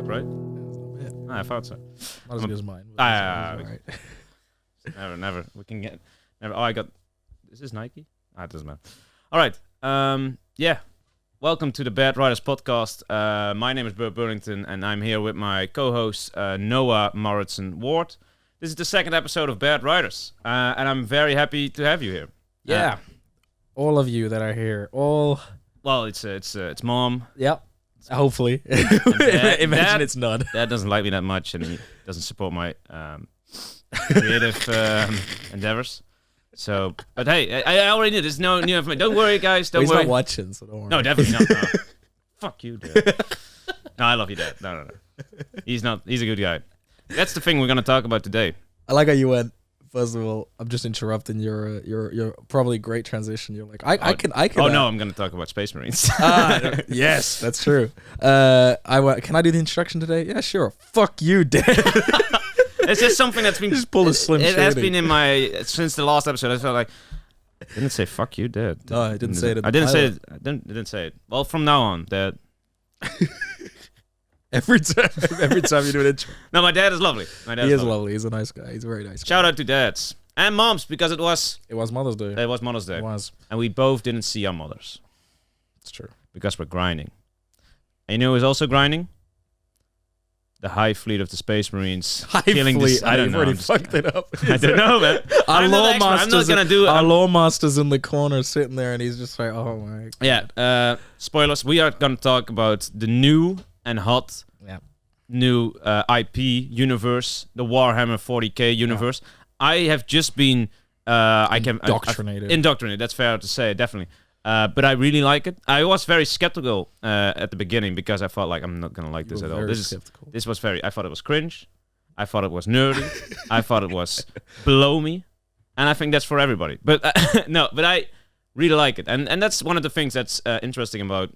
Right? I thought so. Not as good as mine. Right. Never. We can get. Never. Oh, I got. Is this Nike? It doesn't matter. All right. Yeah. Welcome to the Bad Writers podcast. My name is Burt Burlington, and I'm here with my co-host Noa Mouritzen-Ward. This is the second episode of Bad Writers, and I'm very happy to have you here. Yeah. All of you that are here. All. Well, it's Mom. Yep. Hopefully. Imagine Dad, it's not. Dad doesn't like me that much, and he doesn't support my creative endeavors. So, but hey, I already knew there's no new information. Don't worry, guys. Don't worry. He's not watching, so don't worry. No, definitely not. No. Fuck you, Dad. No, I love you, Dad. No. He's not. He's a good guy. That's the thing we're gonna talk about today. I like how you went. First of all, I'm just interrupting your probably great transition. You're like, I can. Oh no, I'm gonna talk about Space Marines. Yes, that's true. Can I do the introduction today? Yeah, sure. Fuck you, Dad. It's just something that's been just pull a Slim It has Shady. been in my since the last episode. I felt like I didn't say "fuck you, Dad." No, I didn't say it. I didn't say it. I didn't say it. Well, from now on, Dad. every time you do an intro. No, my dad is lovely. My dad He is lovely. He's a nice guy. He's a very nice guy. Shout out to dads and moms because it was Mother's Day. Mother's Day. It was. And we both didn't see our mothers. It's true. Because we're grinding. And you know who's also grinding? The High Fleet of the Space Marines. I don't know. I've already fucked it up. I don't know, man. Our law master's in the corner sitting there, and he's just like, oh my God. Yeah. Spoilers. We are going to talk about the new and hot new IP universe, the Warhammer 40k universe. Yeah. I have just been indoctrinated. That's fair to say, definitely. But I really like it. I was very skeptical at the beginning because I felt like I'm not gonna like this at all. This was very. I thought it was cringe. I thought it was nerdy. I thought it was below me, and I think that's for everybody. But but I really like it, and that's one of the things that's interesting about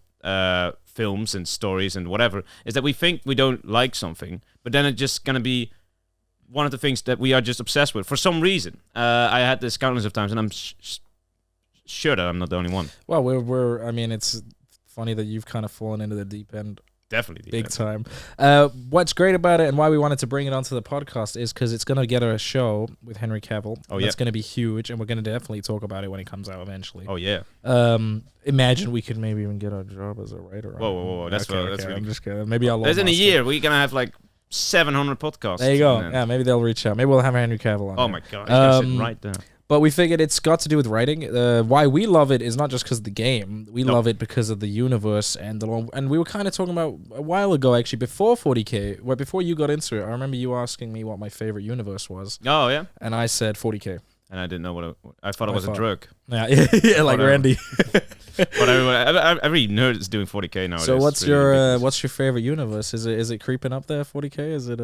films and stories and whatever is that we think we don't like something, but then it's just gonna be one of the things that we are just obsessed with for some reason. I had this countless of times, and I'm sure that I'm not the only one. Well, we're. I mean, it's funny that you've kind of fallen into the deep end. Definitely. Big time. What's great about it and why we wanted to bring it onto the podcast is because it's going to get a show with Henry Cavill. Oh, yeah. It's going to be huge, and we're going to definitely talk about it when it comes out eventually. Oh, yeah. Imagine we could maybe even get a job as a writer. Whoa. That's okay. I'm just kidding. Maybe I'll. There's in a year, we're going to have like 700 podcasts. There you go. Yeah, maybe they'll reach out. Maybe we'll have Henry Cavill on. Oh, my God. He's sitting right there. But we figured it's got to do with writing. Why we love it is not just because of the game. We love it because of the universe and and we were kind of talking about a while ago, actually, before 40k, before you got into it. I remember you asking me what my favorite universe was. Oh, yeah? And I said 40k. And I didn't know I thought it was a drug. Yeah, like Randy. But every nerd is doing 40k nowadays. So what's your favorite universe? Is it creeping up there, 40k? Is it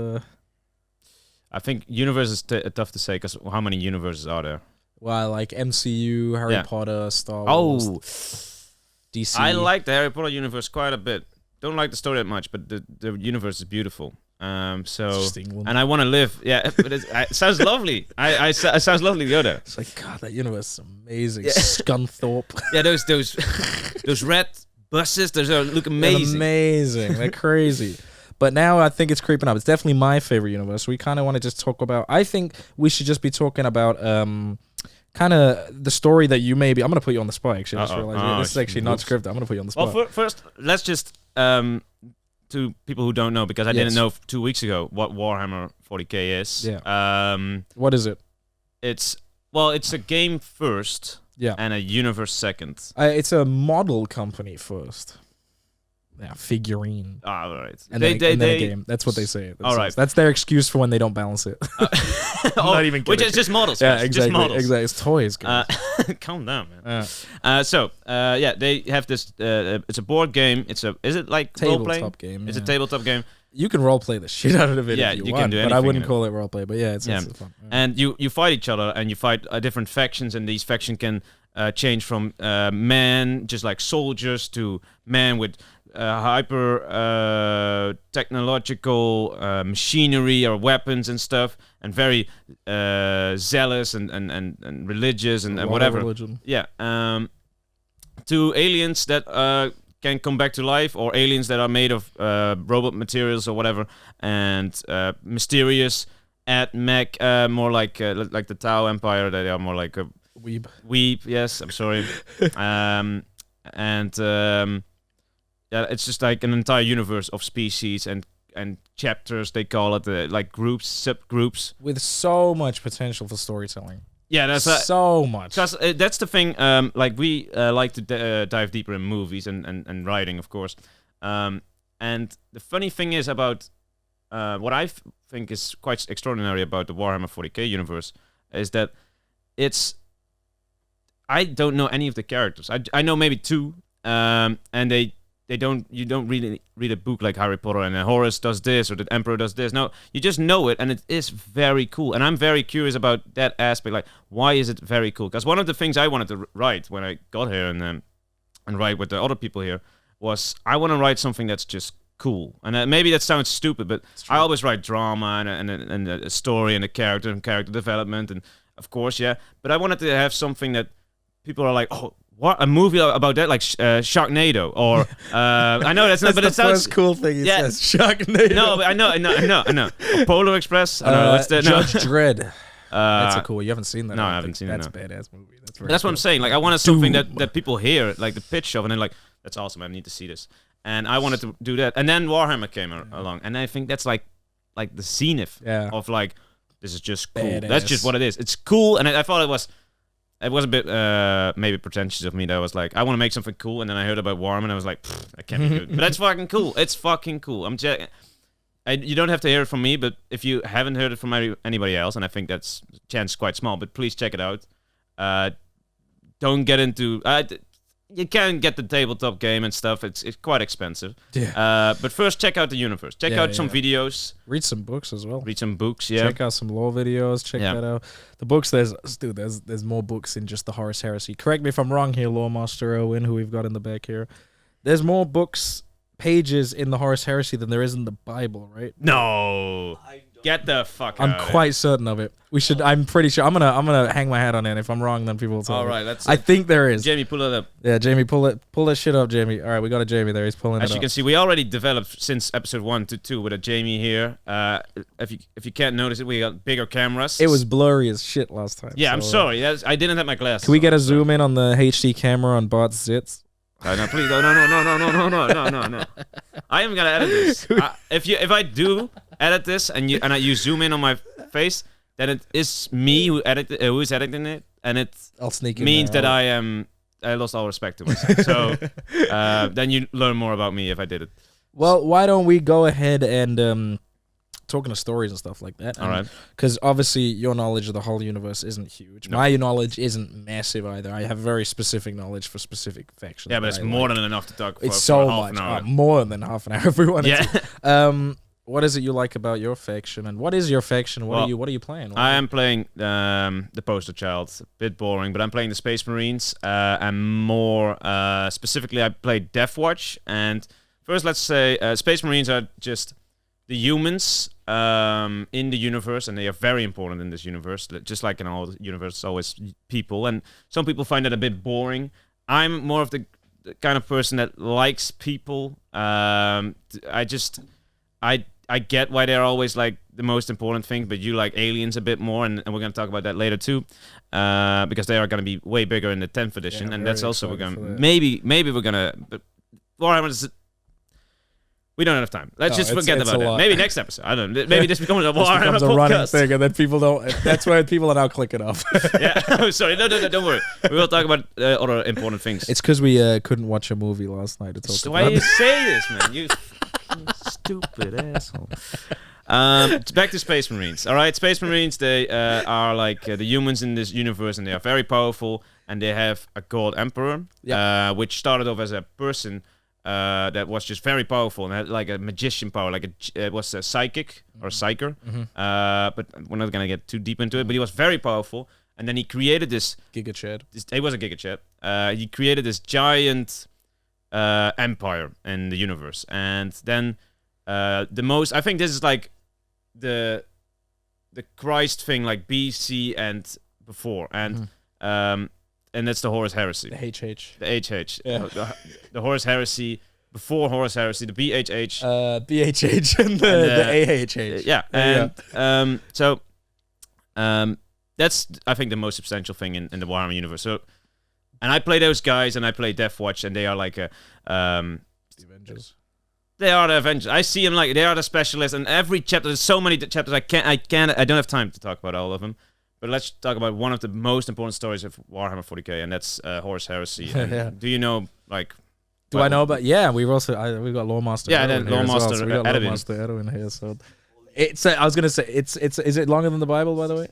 I think universe is tough to say because how many universes are there? Well, like MCU, Harry Potter, Star Wars, DC. I like the Harry Potter universe quite a bit. Don't like the story that much, but the universe is beautiful. And I want to live. Yeah, but it sounds lovely. It sounds lovely. The other. It's like, God, that universe is amazing. Yeah. Scunthorpe. Yeah, those red buses. Those look amazing. They're amazing. They're crazy. But now I think it's creeping up. It's definitely my favorite universe. We kind of want to just talk about. I think we should just be talking about kind of the story that you maybe. I'm going to put you on the spot. Actually, I just realized this is actually not scripted. I'm going to put you on the spot. Well, first, let's just to people who don't know, because I didn't know 2 weeks ago what Warhammer 40k is. Yeah. What is it? It's a game first. Yeah. And a universe second. It's a model company first. Yeah, figurine. All right. And then a game. That's what they say. That's their excuse for when they don't balance it. I'm not even kidding. Which is just models. Yeah, exactly. Just models. Exactly. It's toys. Calm down, man. They have this. It's a board game. Is it like tabletop game? It's a tabletop game. You can roleplay the shit out of it. Yeah, if you can want, do anything. But I wouldn't call it roleplay. But yeah, it's fun. Yeah. And you fight each other, and you fight different factions, and these factions can change from men, just like soldiers, to men with hyper technological machinery or weapons and stuff, and very zealous and religious and whatever. Religion. Yeah. to aliens that can come back to life, or aliens that are made of robot materials or whatever, and mysterious at mech, more like the Tau Empire. They are more like a weeb. Yes, I'm sorry. Yeah, it's just like an entire universe of species and chapters. They call it like groups, subgroups, with so much potential for storytelling. Yeah, that's so much. Because that's the thing. Like we like to dive deeper in movies and writing, of course. And the funny thing is about what I think is quite extraordinary about the Warhammer 40k universe is that I don't know any of the characters. I know maybe two, and you don't really read a book like Harry Potter and Horus does this or the Emperor does this. No, you just know it, and it is very cool. And I'm very curious about that aspect. Like, why is it very cool? Because one of the things I wanted to write when I got here and write with the other people here was I want to write something that's just cool. And maybe that sounds stupid, but I always write drama and a story and a character and character development, and of course, yeah. But I wanted to have something that people are like, oh, what, a movie about that, like Sharknado, or I know that's not, but it sounds first cool thing. He says Sharknado. No, but I know. Or Polar Express. I don't know. What's that? Judge Dredd. That's a cool. You haven't seen that? No, I haven't seen that's it. That's a badass movie. That's what I'm saying. Like, I wanted something that people hear, like the pitch of, and then like, that's awesome. I need to see this. And I wanted to do that. And then Warhammer came along, and I think that's like the zenith of like, this is just cool. Badass. That's just what it is. It's cool, and I thought it was a bit maybe pretentious of me that I was like, I want to make something cool, and then I heard about Warhammer, and I was like, that can't be good. But that's fucking cool. It's fucking cool. You don't have to hear it from me, but if you haven't heard it from anybody else, and I think that's chance quite small, but please check it out. Don't get into... you can get the tabletop game and stuff. It's quite expensive. Yeah. But first, check out the universe. Check out some videos. Read some books as well. Read some books. Yeah. Check out some lore videos. Check that out. The books. There's more books in just the Horus Heresy. Correct me if I'm wrong here, Lore Master Owen, who we've got in the back here. There's more books pages in the Horus Heresy than there is in the Bible, right? No. Get the fuck out. I'm quite certain of it. We should. I'm pretty sure. I'm gonna hang my hat on it. If I'm wrong, then people will tell me. All right, let's. I think there is. Jamie, pull it up. Yeah, Jamie, pull that shit up, Jamie. All right, we got a Jamie there. He's pulling it up. As you can see, we already developed since episode 1 to 2 with a Jamie here. If you can't notice it, we got bigger cameras. It was blurry as shit last time. Yeah, so, I'm sorry. I didn't have my glasses. Can we get a zoom in on the HD camera on Bart's zits? No, please, no. I am gonna edit this. If I do edit this and you zoom in on my face, then it is me who is editing it, and it means that I lost all respect to myself. So then you learn more about me if I did it. Well, why don't we go ahead and talking to stories and stuff like that. All right. Because obviously your knowledge of the whole universe isn't huge. No. My knowledge isn't massive either. I have very specific knowledge for specific factions. Yeah, but it's more than enough to talk for. It's so much. More than half an hour if we want to. What is it you like about your faction, and what is your faction? What are you playing? I am playing the Poster Child. A bit boring, but I'm playing the Space Marines. And more specifically, I play Death Watch. And first, let's say Space Marines are just the humans in the universe, and they are very important in this universe. Just like in all the universe, it's always people, and some people find that a bit boring. I'm more of the kind of person that likes people. I get why they're always like the most important thing, but you like aliens a bit more, and we're going to talk about that later too, because they are going to be way bigger in the 10th edition, and that's also we're going to maybe we're going to. But Warhammer is. We don't have time. Let's just forget about it. Maybe next episode. I don't know. Maybe this becomes a Warhammer podcast. Running thing, and then people don't. That's why people are now clicking off. Yeah. Oh, sorry. No, don't worry. We will talk about other important things. It's because we couldn't watch a movie last night. That's why you say this, man. You stupid asshole. Back to Space Marines. All right, Space Marines. They are like the humans in this universe, and they are very powerful. And they have a god emperor, which started off as a person. That was just very powerful and had like a magician power, like it was a psychic or psyker. But we're not gonna get too deep into it. But he was very powerful, and then he created this Giga Chad. He was a Giga Chad. He created this giant empire in the universe, and then I think this is like the Christ thing, like BC and before, and and that's the Horus Heresy. The HH. The HH. Yeah. The Horus Heresy. Before Horus Heresy, the BHH. BHH and the AHH. Yeah. So that's, I think, the most substantial thing in the Warhammer universe. So, and I play those guys, and I play Death Watch, and they are like the Avengers. They are the Avengers. I see them like they are the specialists, and every chapter, there's so many chapters. I don't have time to talk about all of them. But let's talk about one of the most important stories of Warhammer 40k, and that's Horus Heresy. Do you know, like? Do I know about? Yeah, we've got Loremaster. Yeah, then Loremaster so we got Loremaster Edwin here. So it's. I was gonna say it's. Is it longer than the Bible, by the way?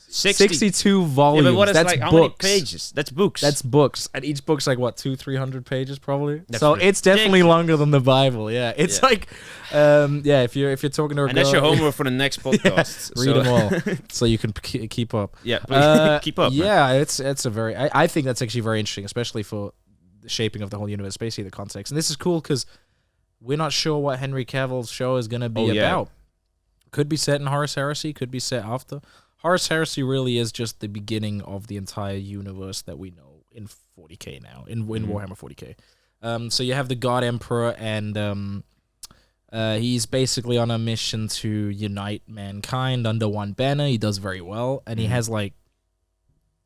62 volumes. Yeah, but what is, that's like, how many pages? That's books. That's books, and each book's like what 200-300 pages probably. That's so it's definitely longer than the Bible. Yeah, it's like, if you're talking to a girl, and that's your homework for the next podcast. Read them all so you can keep up. Yeah, keep up. Yeah, man. It's a very. I think that's actually very interesting, especially for the shaping of the whole universe, basically the context. And this is cool because we're not sure what Henry Cavill's show is gonna be about. Could be set in Horus Heresy. Could be set after. Horus Heresy really is just the beginning of the entire universe that we know in 40k now, in Warhammer 40k. So you have the God Emperor, and he's basically on a mission to unite mankind under one banner. He does very well, and he has like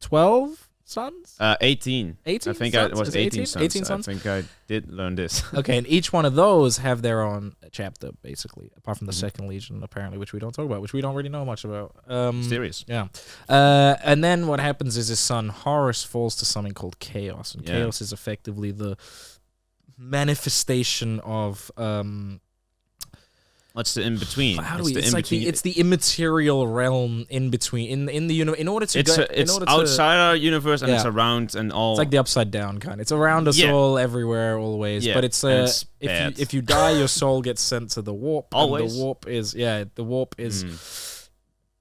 12 sons? 18. 18 I think sons? it was 18 sons. 18 sons? I think I did learn this. Okay, and each one of those have their own chapter, basically, apart from the Second Legion, apparently, which we don't talk about, which we don't really know much about. Mysterious. Yeah. And then what happens is his son Horus falls to something called Chaos, and Chaos is effectively the manifestation of... What's the in between? It's the immaterial realm in between in the universe. In order to it's outside our universe and it's around and all. It's like the upside down kind. It's around us all, everywhere, always. Yeah. But it's if you die, your soul gets sent to the warp. Always. And the warp is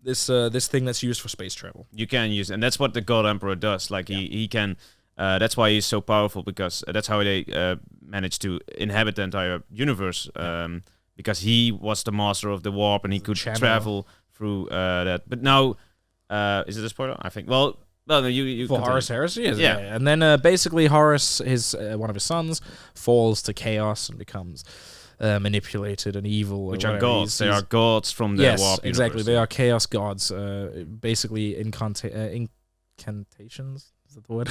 this thing that's used for space travel. You can use, and that's what the God Emperor does. Like he can. That's why he's so powerful, because that's how they managed to inhabit the entire universe. Because he was the master of the warp and he could travel through that. But now, is it a spoiler? I think. Well, you for Horus Heresy, and then basically Horus, one of his sons, falls to chaos and becomes manipulated and evil. Which are gods. They are gods from the warp universe. Yes, exactly. They are chaos gods. Basically incantations. Is that the word?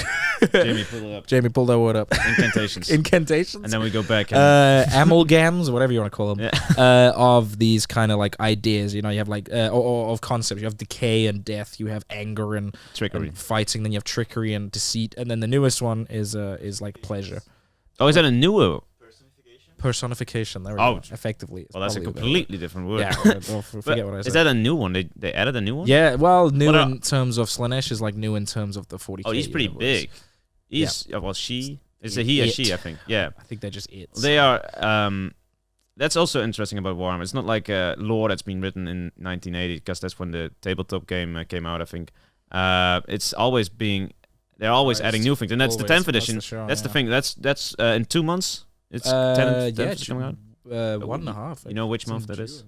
Jamie, pull that word up. Incantations. Incantations. And then we go back. Amalgams, whatever you want to call them, of these kind of like ideas. You know, you have like, or of concepts. You have decay and death. You have anger and trickery, and fighting. Then you have trickery and deceit. And then the newest one is like pleasure. Oh, is that a newer? Personification. There we go. Effectively. Well, that's a completely different word. Yeah, forget what I said. Is that a new one? They added a new one? Yeah, well, new in terms of Slanesh is like new in terms of the 40k. Oh, he's pretty big. He's well, she is a he or she? I think. Yeah, I think they're just it. They are. That's also interesting about Warhammer. It's not like a lore that's been written in 1980, because that's when the tabletop game came out. I think. It's always being. They're always adding new things, and that's the 10th edition. That's the thing. That's in 2 months. It's 10th coming out. 1.5. You know which month that is?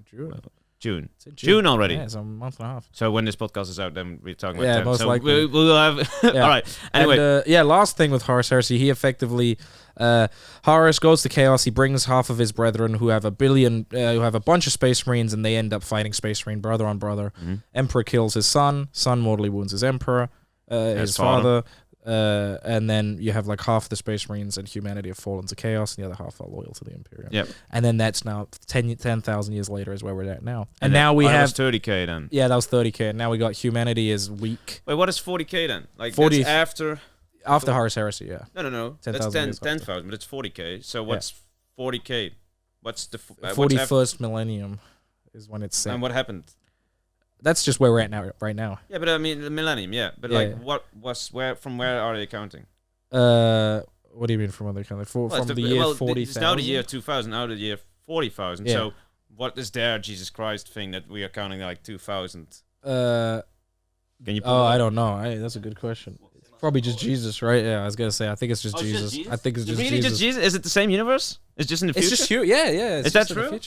June. June already. Yeah, it's a month and a half. So when this podcast is out, then we're talking about 10. Most so likely. We'll have... All right. Anyway. And, last thing with Horus Heresy, he effectively... Horus goes to Chaos. He brings half of his brethren who have a bunch of Space Marines, and they end up fighting Space Marine brother on brother. Mm-hmm. Emperor kills his son. Son mortally wounds his Emperor. His father. And then you have like half the Space Marines and humanity have fallen to Chaos, and the other half are loyal to the Imperium. Yep. And then that's now 10,000 years later is where we're at now. And now we have... That was 30k then. Yeah, that was 30k. And now we got humanity is weak. Wait, what is 40k then? Like 40 that's after... After Horus Heresy, yeah. No. That's 10,000, but it's 40k. So what's 40k? What's the... 41st millennium is when it's set. And what happened? That's just where we're at now, right now. Yeah, but I mean the millennium, But what was from where are they counting? What do you mean from where they're counting? From the year 40,000? It's now the year 2000, out of the year 40,000. Yeah. So what is their Jesus Christ thing that we are counting like 2000? Can you? I don't know. That's a good question. It's probably just Jesus, right? Yeah, I was gonna say. I think it's just Jesus. I think it's just really Jesus. Just Jesus? Is it the same universe? It's just in the future. It's just yeah. Is that true?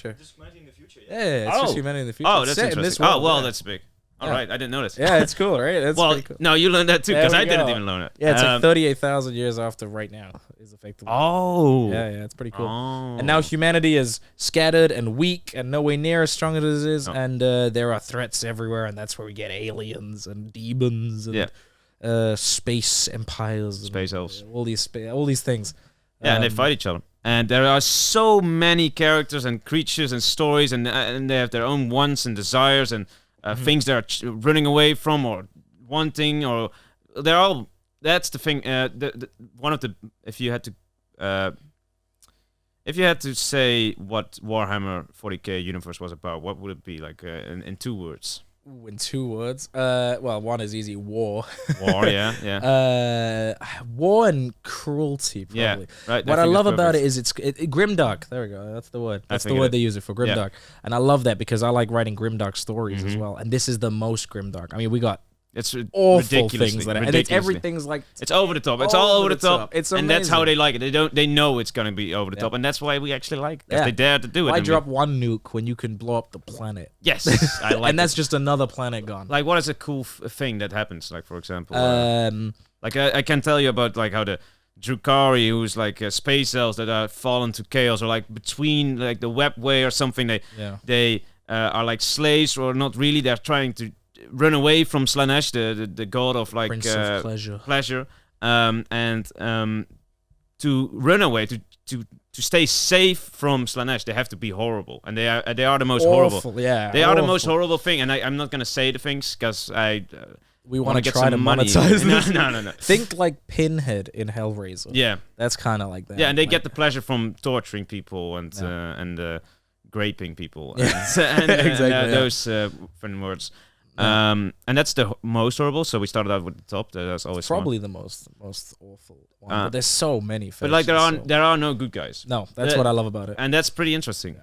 Yeah, it's just humanity in the future. Oh, that's interesting. That's big. All right, I didn't notice. Yeah, it's cool, right? That's well, cool. no, you learned that too, because I didn't even learn it. Yeah, it's like 38,000 years after right now is effectively. Oh. Yeah, it's pretty cool. Oh. And now humanity is scattered and weak and nowhere near as strong as it is, and there are threats everywhere, and that's where we get aliens and demons and space empires. Space elves. All these things. Yeah, and they fight each other. And there are so many characters and creatures and stories, and they have their own wants and desires and things they're running away from or wanting, or they're all. That's the thing. One of the if you had to say what Warhammer 40k universe was about, what would it be like in 2 words? Ooh, in 2 words. Well, one is easy. War. War, yeah. War and cruelty, probably. Yeah, right. What I love about it is it's grimdark. There we go. That's the word. That's the word they use it for, grimdark. And I love that because I like writing grimdark stories as well. And this is the most grimdark. I mean, we got it's awful things that and everything's like it's over the top. It's all over the top. It's amazing. And that's how they like it. They know it's gonna be over the top, and that's why we actually like it. They dare to do it. Why drop one nuke when you can blow up the planet? Yes, I like. And that's just another planet gone. Like, what is a cool thing that happens? Like, for example, like I can tell you about like how the Drukhari, who's like space elves that are fallen to chaos, or like between like the webway or something. They are like slaves, or not really. They're trying to run away from Slanesh, the god of like Prince of pleasure, and to run away to stay safe from Slanesh, they have to be horrible, and they are the most horrible. Yeah, they are the most horrible thing, and I'm not gonna say the things because we want to try to monetize this. No. Think like Pinhead in Hellraiser. Yeah, that's kind of like that. Yeah, and they get the pleasure from torturing people and graping people. And exactly, those fun words. And that's the most horrible. So we started out with the top. That's always probably the most awful one. But there's so many. But like there are no good guys. No, that's what I love about it. And that's pretty interesting.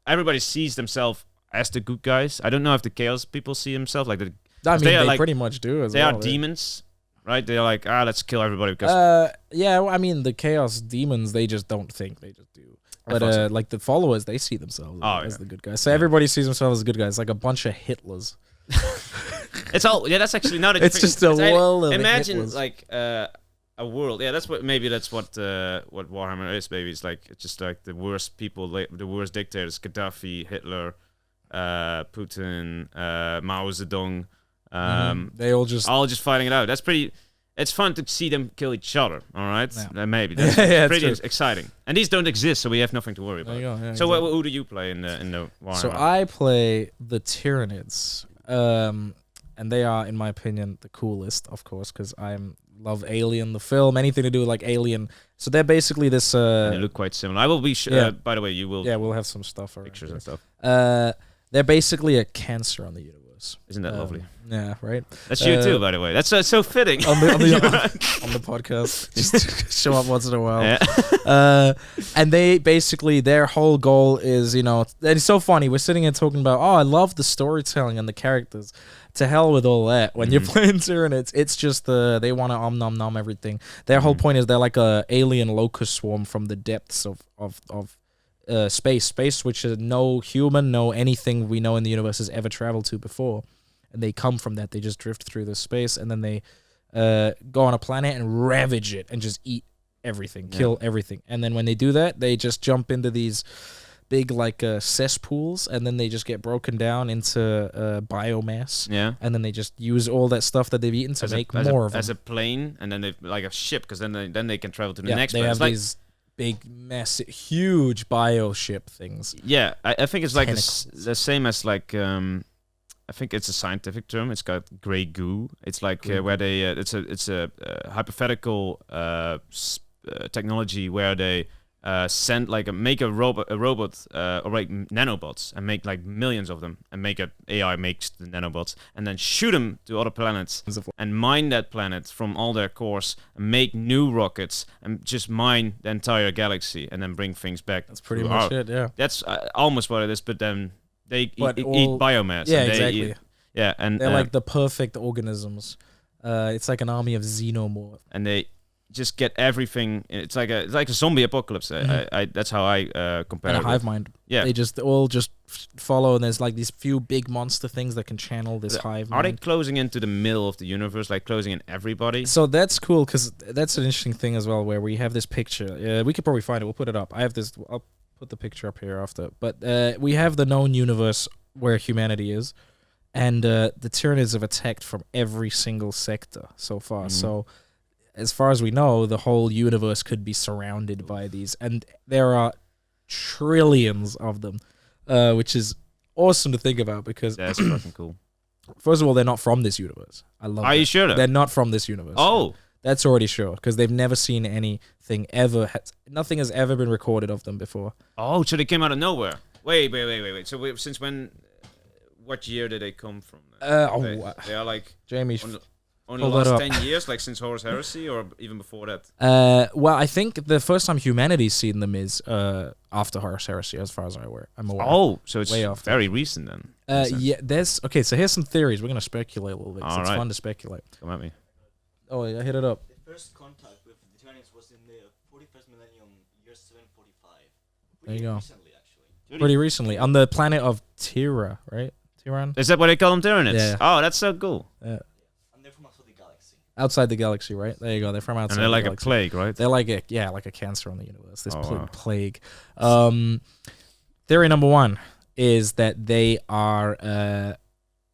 Everybody sees themselves as the good guys. I don't know if the chaos people see themselves like the. I mean, they pretty much do as well. They are demons, right? They're like, let's kill everybody because. Yeah, well, I mean, the chaos demons, they just don't think, they just do. But like the followers, they see themselves as the good guys. So everybody sees themselves as good guys. It's like a bunch of Hitlers. It's all that's actually not. It's just a world of imagine Hitlers. Like a world. Yeah, that's what Warhammer is. Maybe it's like just like the worst people, the worst dictators: Gaddafi, Hitler, Putin, Mao Zedong. They all just fighting it out. That's pretty. It's fun to see them kill each other. All right, maybe that's pretty exciting. And these don't exist, so we have nothing to worry about. So exactly. Who do you play in the Warhammer? So I play the Tyranids, and they are, in my opinion, the coolest, of course, because I love Alien, the film, anything to do with like Alien. So they're basically this. They look quite similar. I will be. By the way, you will. Yeah, we'll have some stuff. Pictures and stuff. They're basically a cancer on the universe. Isn't that lovely? Yeah, right. That's you too, by the way. That's so fitting on the podcast. Just show up once in a while. Yeah. And they basically, their whole goal is, and it's so funny. We're sitting here talking about, I love the storytelling and the characters. To hell with all that. When you're playing Tyranids, it's just they want to nom everything. Their whole point is they're like a alien locust swarm from the depths of space, which is no human, no anything we know in the universe has ever traveled to before, and they come from that. They just drift through the space, and then they go on a planet and ravage it and just eat everything, kill everything. And then when they do that, they just jump into these big like cesspools, and then they just get broken down into biomass. Yeah, and then they just use all that stuff that they've eaten to make more of them. As a plane, and then they like a ship, because then they can travel to the next. They have these big, massive, huge bioship things. Yeah, I think it's like the same as like I think it's a scientific term. It's got grey goo. It's like where they it's a hypothetical technology where they send like make a robot or like nanobots and make like millions of them, and make AI makes the nanobots and then shoot them to other planets and mine that planet from all their cores and make new rockets and just mine the entire galaxy and then bring things back. That's pretty much it. Yeah, that's almost what it is. But then they eat biomass. Yeah, exactly. And they're like the perfect organisms. It's like an army of xenomorphs. And they just get everything. It's like a zombie apocalypse. I that's how I compare And it. a hive mind. Yeah. They just all just follow, and there's like these few big monster things that can channel this hive Are they mind. closing into the middle of the universe, like closing in everybody? So that's cool, because that's an interesting thing as well, where we have this picture. We could probably find it. We'll put it up. I'll put the picture up here after. But we have the known universe where humanity is, and the Tyranids have attacked from every single sector so far. So as far as we know, the whole universe could be surrounded by these, and there are trillions of them, which is awesome to think about, because That's fucking cool. first of all, they're not from this universe. I love. Are you sure? They're not from this universe. Oh, that's already sure, because they've never seen anything ever. Nothing has ever been recorded of them before. oh, so they came out of nowhere. Wait. So since when? What year did they come from? They are like Jamie, only the last 10 years, like since Horus Heresy, or even before that. Well, I think the first time humanity's seen them is after Horus Heresy, as far as I'm aware. Oh, so it's way after. very recent then. Yeah, okay. So here's some theories. We're gonna speculate a little bit. It's fun to speculate. Come at me. Oh, yeah, hit it up. The first contact with the Tyranids was in the 41st millennium, year 745. There you go. Recently, actually. Pretty recently, on the planet of Tira, right? Tiran? Is that what they call them, Tyranids? Yeah. Oh, that's so cool. Yeah. And they're from outside the galaxy. Outside the galaxy, right? There you go. They're from outside. And they're the like galaxy. a plague, right? They're like like a cancer on the universe. This wow. plague. Theory number one is that they are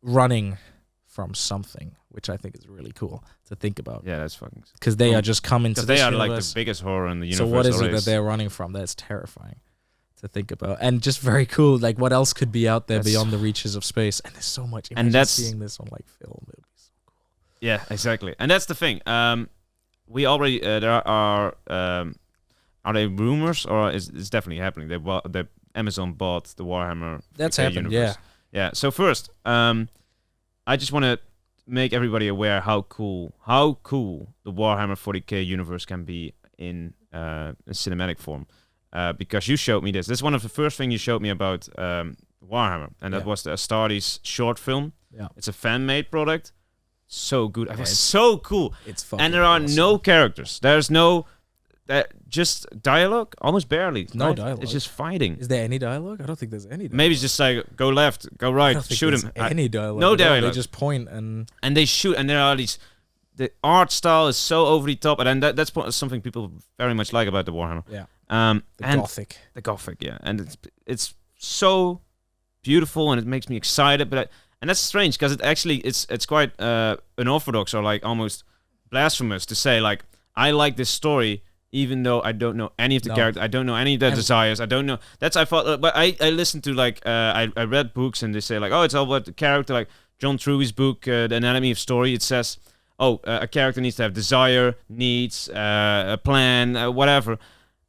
running from something, which I think is really cool to think about. Yeah, that's fucking. Because they are just coming to Because they this are universe. like the biggest horror in the universe. So what is it already. that they're running from? That's terrifying to think about, and just very cool. Like, what else could be out there beyond the reaches of space? And there's so much. Imagine and that's seeing this on like film. It would be so cool. Yeah, exactly. And that's the thing. We already there are they rumors, or is it's definitely happening? The Amazon bought the Warhammer. That's 40K happened. universe. Yeah. So first, I just want to make everybody aware how cool the Warhammer 40K universe can be in cinematic form. Because you showed me this. This is one of the first things you showed me about Warhammer, and that was the Astartes short film. Yeah, it's a fan-made product. So good. It was so cool. It's fucking and there are awesome. no characters. There's no just dialogue, almost barely. No right? dialogue. It's just fighting. Is there any dialogue? I don't think there's any dialogue. Maybe it's just like go left, go right, I don't think shoot there's him. Any dialogue? No at all. dialogue. They just point and they shoot, and there are these. The art style is so over the top, and that's something people very much like about the Warhammer. Yeah. And Gothic. The Gothic, yeah, and it's so beautiful, and it makes me excited. And that's strange because it's quite unorthodox, or like almost blasphemous to say like I like this story even though I don't know any of the characters, I don't know any of their desires, I don't know. That's I thought, but I listened to like I read books and they say like, oh, it's all about the character. Like John Truby's book, The Anatomy of Story, it says, a character needs to have desire, needs, a plan, whatever,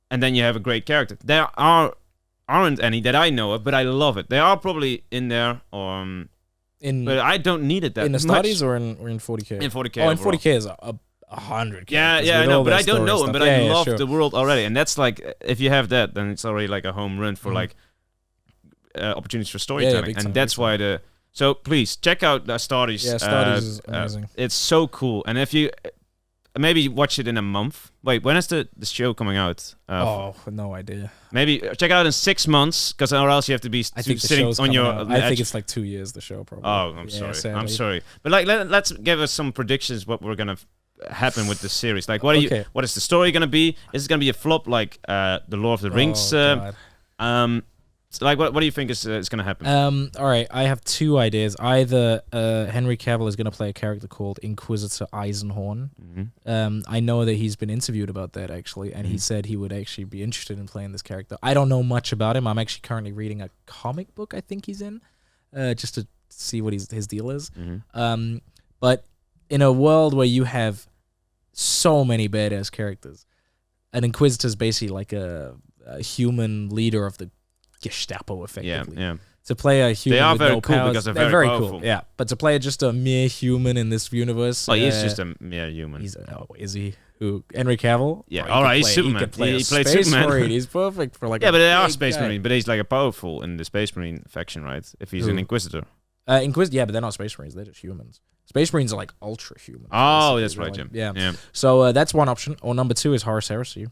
and then you have a great character. There aren't any that I know of, but I love it. They are probably in there, but I don't need it that in the much. studies or in 40K. In 40K. Oh, in overall. 40K is 100. Yeah, I know, but I don't know him. But I love sure. the world already, and that's like if you have that, then it's already like a home run for like opportunities for storytelling, and that's why the. So please check out the Astartes. Yeah, Astartes is amazing. It's so cool, and if you maybe watch it in a month. Wait, when is the show coming out? No idea. Maybe check it out in 6 months, because or else you have to be sitting on your. I think it's like 2 years. The show probably. Oh, I'm sorry. I'm sorry. But like, let's give us some predictions. What we're gonna happen with this series? Like, what is the story gonna be? Is it gonna be a flop like the Lord of the Rings? So like, what do you think is going to happen? All right, I have two ideas. Either Henry Cavill is going to play a character called Inquisitor Eisenhorn. Mm-hmm. I know that he's been interviewed about that, actually, and he said he would actually be interested in playing this character. I don't know much about him. I'm actually currently reading a comic book I think he's in, just to see what his deal is. Mm-hmm. But in a world where you have so many badass characters, an Inquisitor is basically like a human leader of the Gestapo, effectively. Yeah. To play a human, they are with very no cool powers, because they're very powerful. Cool. Yeah, but to play just a mere human in this universe, well, he's just a mere human. Is he? Who? Henry Cavill? Yeah, all right, he's Superman. He played Space Superman. Marine. He's perfect for like. Yeah, but they are Space guy. Marine. But he's like a powerful in the Space Marine faction, right? If he's an Inquisitor. Yeah, but they're not Space Marines. They're just humans. Space Marines are like ultra human. Oh, that's right, like, Jim. Yeah. So that's one option. Or number 2 is Horus Heresy.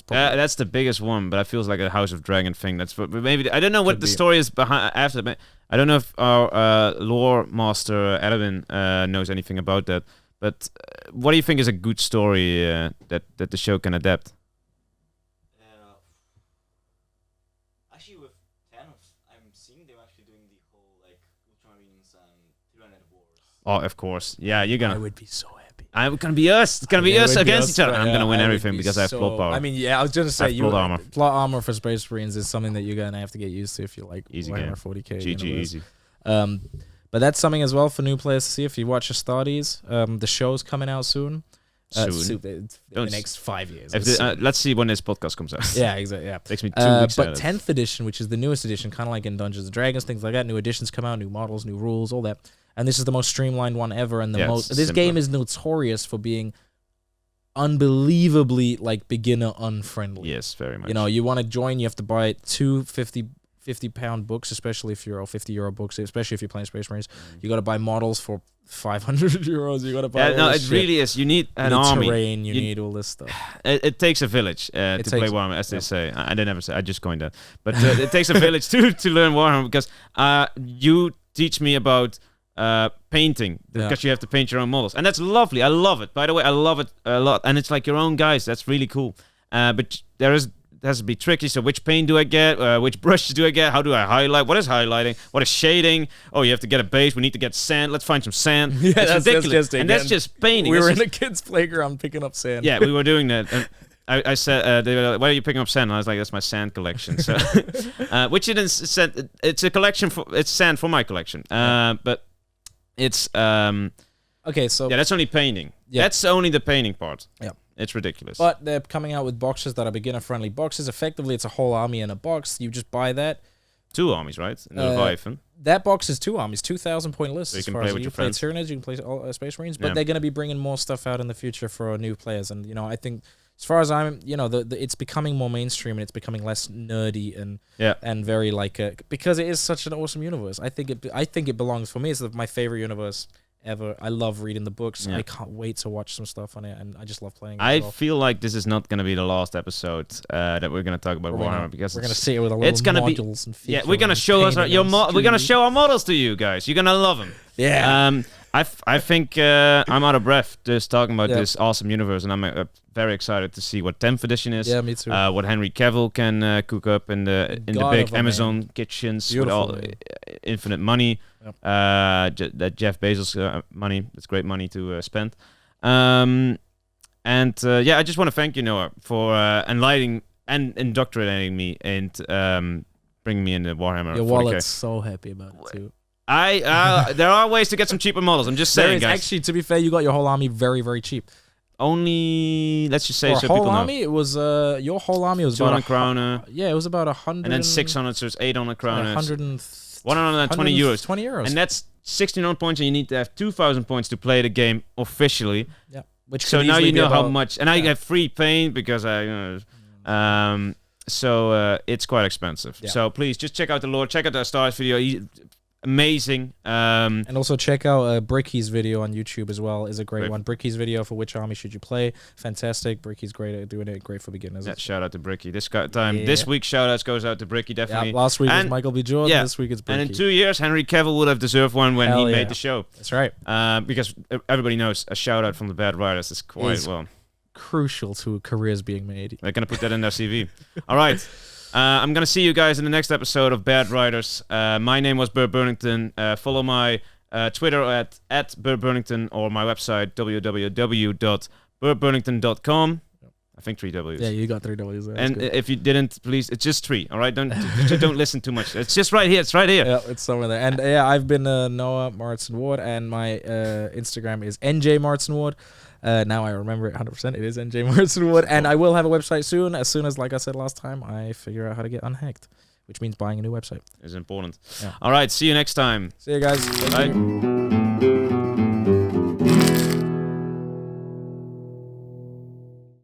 That's the biggest one, but I feels like a House of Dragon thing. That's what maybe I don't know what the story is behind after. But I don't know if our lore master Edwin knows anything about that. But what do you think is a good story that the show can adapt? Actually, with Thanos, I'm seeing them actually doing the whole like Ultramarines and Tyranid wars. Oh, of course. Yeah, you're gonna. I would be so happy. I'm gonna be us. It's gonna be us against each other. I'm gonna win everything because I have plot power. I mean, yeah, I was gonna say plot armor. Plot armor for Space Marines is something that you're gonna have to get used to if you like easy Warhammer game. 40k. GG easy. But that's something as well for new players to see. If you watch Astartes, the show's coming out soon. In the next 5 years. Let's see when this podcast comes out. Yeah, exactly. Yeah, takes me 2 weeks. But 10th edition, which is the newest edition, kind of like in Dungeons and Dragons, things like that. New editions come out, new models, new rules, all that. And this is the most streamlined one ever, and the most. This game is notorious for being unbelievably like beginner unfriendly. Yes, very much. You know, you want to join, you have to buy 2 50-pound books, especially if you're 50-euro books, especially if you're playing Space Marines. You got to buy models for 500 euros. You got to buy. No, it really is. You need an army. Terrain. You need all this stuff. It takes a village to play Warhammer, as they say. I didn't ever say. I just coined that. But it takes a village to learn Warhammer because you teach me about painting because you have to paint your own models, and that's lovely. I love it. By the way, I love it a lot, and it's like your own guys. That's really cool. But there has to be tricky. So which paint do I get? Which brushes do I get? How do I highlight? What is highlighting? What is shading? Oh, you have to get a base. We need to get sand. Let's find some sand. Yeah, that's ridiculous. That's just painting. We were in a kid's playground picking up sand. Yeah, we were doing that. And I said, they were like, why are you picking up sand? And I was like, that's my sand collection. So, which it is, it's a collection it's sand for my collection. But it's okay. So that's only painting. Yeah. That's only the painting part. Yeah. It's ridiculous. But they're coming out with boxes that are beginner-friendly boxes. Effectively, it's a whole army in a box. You just buy that. 2 armies, right? In the Leviathan. That box is 2 armies, 2,000-point lists. So you as can far play as with you your play friends. Tyranids, you can play all Space Marines. But they're going to be bringing more stuff out in the future for new players. And, you know, I think as far as I'm, you know, it's becoming more mainstream and it's becoming less nerdy and very like because it is such an awesome universe. I think it belongs for me. It's my favorite universe ever. I love reading the books. I can't wait to watch some stuff on it, and I just love playing it. I feel like this is not going to be the last episode that we're going to talk about Warhammer because we're going to see it with a little modules and features. Yeah, we're going to show we're going to show our models to you guys. You're going to love them. Yeah. I think I'm out of breath just talking about this awesome universe, and I'm very excited to see what 10th edition is. Yeah, me too. What Henry Cavill can cook up in the big Amazon kitchens with all infinite money. Yep. That Jeff Bezos money. It's great money to spend. I just want to thank you, Noah, for enlightening and indoctrinating me and bringing me into Warhammer. Your wallet's so happy about it too. There are ways to get some cheaper models. I'm just saying, guys. Actually, to be fair, you got your whole army very, very cheap. Only, let's just say, so people know. Army, it was your whole army was 200 kroner. Yeah, it was about 100. And then 600, so it's 800 kroner. 120 euros. 20 euros. And that's 1,600 points, and you need to have 2,000 points to play the game officially. Yeah. So now you know how much. And I get free paint because so it's quite expensive. Yeah. So please just check out the lore. Check out the Astartes video. Amazing. And also check out Bricky's video on YouTube as well. Is a great one. Bricky's video for which army should you play. Fantastic. Bricky's great at doing it. Great for beginners. Yeah, shout out to Bricky. This week's shout outs goes out to Bricky, definitely. Yeah, last week was Michael B. Jordan. Yeah. This week it's Bricky. And in 2 years, Henry Cavill would have deserved one when he made the show. That's right. Because everybody knows a shout out from the Bad Writers is quite crucial to careers being made. They're gonna put that in their CV. All right. I'm going to see you guys in the next episode of Bad Writers. My name was Burt Burlington. Follow my Twitter at Burt Burlington or my website, www.burtburlington.com. I think 3 W's. Yeah, you got 3 W's there. And if you didn't, please, it's just 3, all right? Don't listen too much. It's just right here. It's right here. Yeah, it's somewhere there. And I've been Noa Mouritzen-Ward, and my Instagram is NJ Mouritzen-Ward. Now I remember it 100%. It is NJ Mouritzen-Ward, and I will have a website soon. As soon as, like I said last time, I figure out how to get unhacked, which means buying a new website. It's important. Yeah. All right. See you next time. See you guys. Bye.